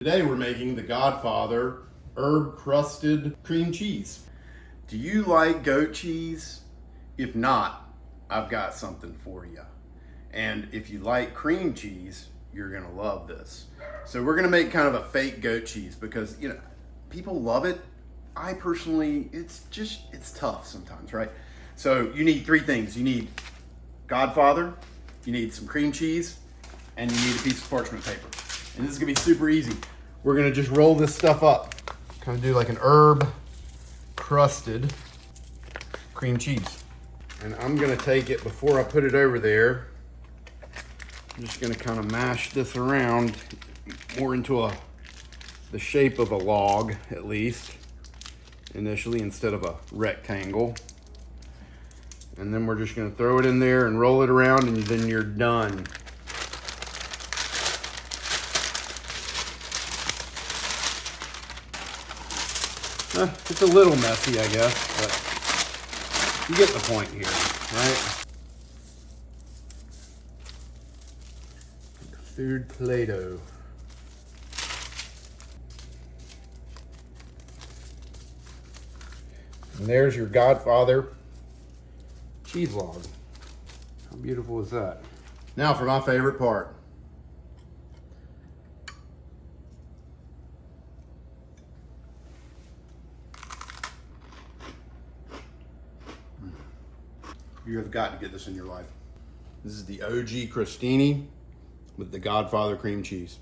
Today we're making the Godfather herb crusted cream cheese. Do you like goat cheese? If not, I've got something for you. And if you like cream cheese, you're gonna love this. So we're gonna make kind of a fake goat cheese because, you know, people love it. I personally, it's tough sometimes, right? So you need three things. You need Godfather, you need some cream cheese, and you need a piece of parchment paper. And this is gonna be super easy. We're gonna just roll this stuff up. Kind of do like an herb crusted cream cheese. And I'm gonna take it before I put it over there. I'm just gonna kind of mash this around more into the shape of a log, at least, initially, instead of a rectangle. And then we're just gonna throw it in there and roll it around, and then you're done. It's a little messy, I guess, but you get the point here, right? Food Play-Doh. And there's your Godfather cheese log. How beautiful is that? Now for my favorite part. You have got to get this in your life. This is the OG crostini with the Godfather cream cheese.